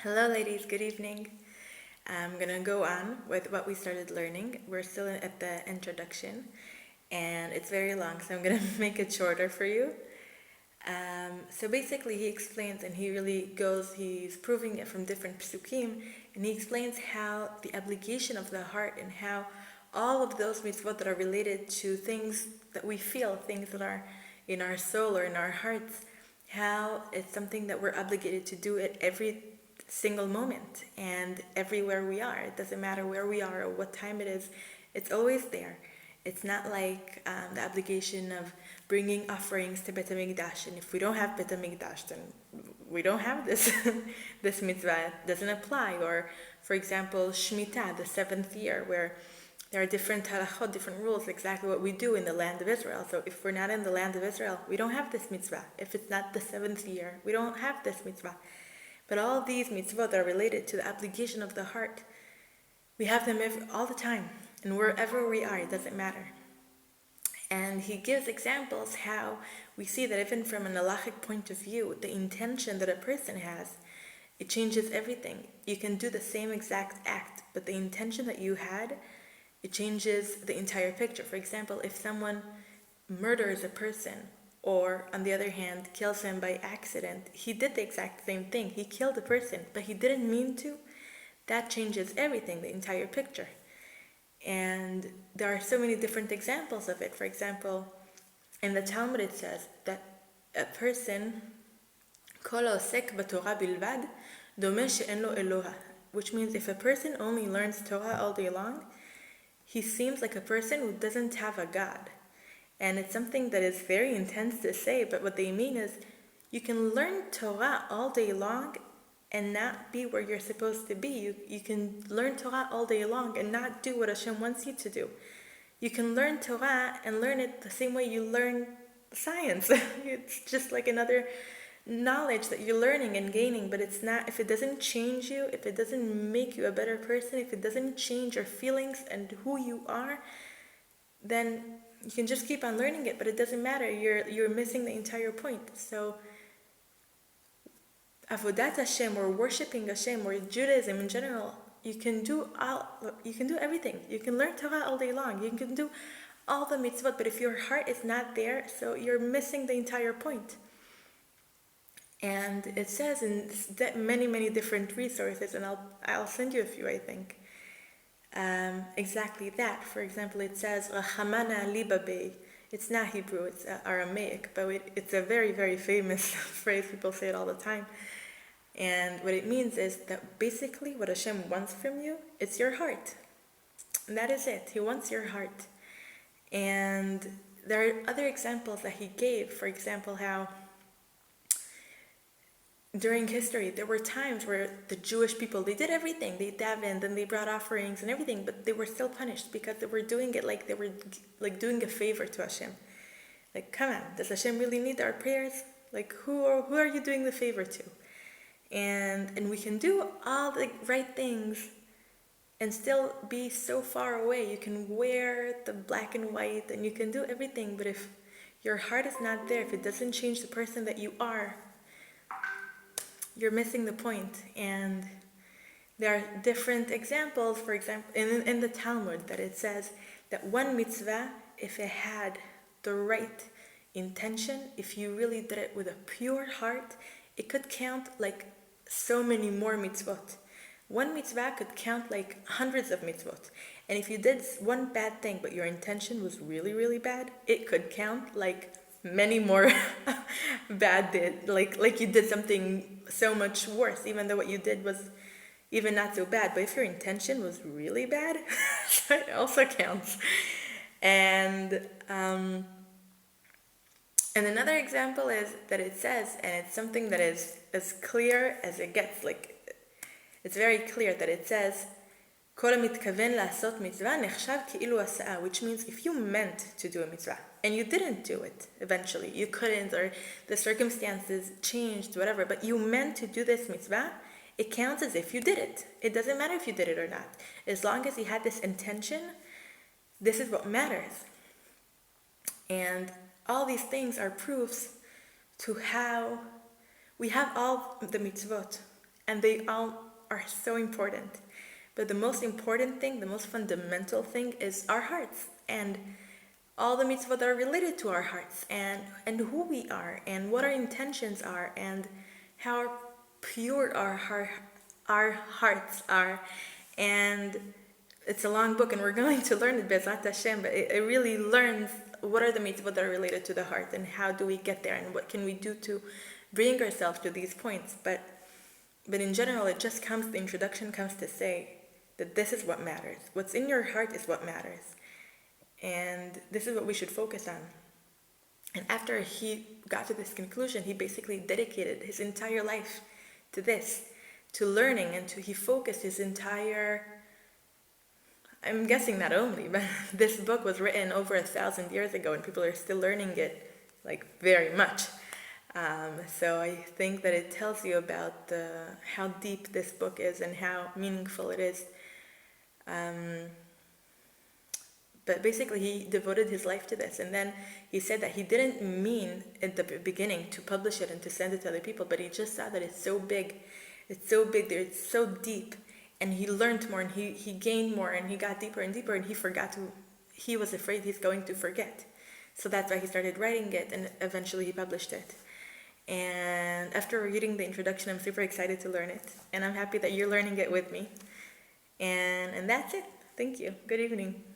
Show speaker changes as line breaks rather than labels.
Hello ladies, good evening. I'm gonna go on with what we started learning. We're still at the introduction and it's very long, so I'm gonna make it shorter for you. So basically he explains and he's proving it from different psukim, and he explains how the obligation of the heart and how all of those mitzvot that are related to things that we feel, things that are in our soul or in our hearts, how it's something that we're obligated to do at every single moment and everywhere we are. It doesn't matter where we are or what time it is, it's always there. It's not like the obligation of bringing offerings to Bet HaMikdash, and if we don't have Bet HaMikdash, then we don't have this this mitzvah. It doesn't apply. Or, for example, Shemitah, the 7th year, where there are different halachot, different rules, exactly what we do in the land of Israel. So if we're not in the land of Israel, we don't have this mitzvah. If it's not the 7th year, we don't have this mitzvah. But all these mitzvot are related to the obligation of the heart. We have them all the time, and wherever we are, it doesn't matter. And he gives examples how we see that even from an halachic point of view, the intention that a person has, it changes everything. You can do the same exact act, but the intention that you had, it changes the entire picture. For example, if someone murders a person, or on the other hand, kills him by accident, he did the exact same thing. He killed the person, but he didn't mean to. That changes everything, the entire picture. And there are so many different examples of it. For example, in the Talmud it says that a person, kol osek b'Torah bilvad, domeh she'en lo Eloha, which means if a person only learns Torah all day long, he seems like a person who doesn't have a God. And it's something that is very intense to say, but what they mean is you can learn Torah all day long and not be where you're supposed to be. You can learn Torah all day long and not do what Hashem wants you to do. You can learn Torah and learn it the same way you learn science. It's just like another knowledge that you're learning and gaining, but it's not, if it doesn't change you, if it doesn't make you a better person, if it doesn't change your feelings and who you are, then you can just keep on learning it, but it doesn't matter. You're missing the entire point. So Avodat Hashem, or worshiping Hashem, or Judaism in general, you can do everything. You can learn Torah all day long. You can do all the mitzvot, but if your heart is not there, so you're missing the entire point. And it says in many, many different resources, and I'll send you a few, I think. Exactly that. For example, it says Rachamana libabe. It's not Hebrew, it's Aramaic, but it's a very, very famous phrase. People say it all the time. And what it means is that basically what Hashem wants from you, it's your heart. And that is it. He wants your heart. And there are other examples that he gave. For example, how during history, there were times where the Jewish people, they did everything. They davened and they brought offerings and everything, but they were still punished because they were doing it like they were like doing a favor to Hashem. Like, come on, does Hashem really need our prayers? Like, who are you doing the favor to? And we can do all the right things and still be so far away. You can wear the black and white and you can do everything, but if your heart is not there, if it doesn't change the person that you are, you're missing the point. And there are different examples. For example, in the Talmud, that it says that one mitzvah, if it had the right intention, if you really did it with a pure heart, it could count like so many more mitzvot. One mitzvah could count like hundreds of mitzvot. And if you did one bad thing, but your intention was really, really bad, it could count like many more bad like you did something so much worse, even though what you did was even not so bad. But if your intention was really bad, it also counts. And another example is that it says, and it's something that is as clear as it gets, like it's very clear that it says כל המתכוון לעשות מצווה נחשב כאילו עשה, which means if you meant to do a mitzvah and you didn't do it eventually, you couldn't, or the circumstances changed, whatever, but you meant to do this mitzvah, it counts as if you did it. It doesn't matter if you did it or not. As long as you had this intention, this is what matters. And all these things are proofs to how we have all the mitzvot, and they all are so important. But the most important thing, the most fundamental thing is our hearts, and all the mitzvot that are related to our hearts, and who we are, and what our intentions are, and how pure our hearts are. And it's a long book, and we're going to learn it Bezat Hashem, but it really learns what are the mitzvot that are related to the heart, and how do we get there, and what can we do to bring ourselves to these points. But in general, the introduction comes to say that this is what matters. What's in your heart is what matters. And this is what we should focus on. And after he got to this conclusion, he basically dedicated his entire life to this, to learning, and he focused his entire, I'm guessing not only, but this book was written over 1,000 years ago, and people are still learning it, like, very much. So I think that it tells you about how deep this book is and how meaningful it is. But basically he devoted his life to this, and then he said that he didn't mean at the beginning to publish it and to send it to other people, but he just saw that it's so big, it's so deep, and he learned more, and he gained more, and he got deeper and deeper, and he was afraid he's going to forget. So that's why he started writing it, and eventually he published it. And after reading the introduction, I'm super excited to learn it, and I'm happy that you're learning it with me. And that's it. Thank you. Good evening.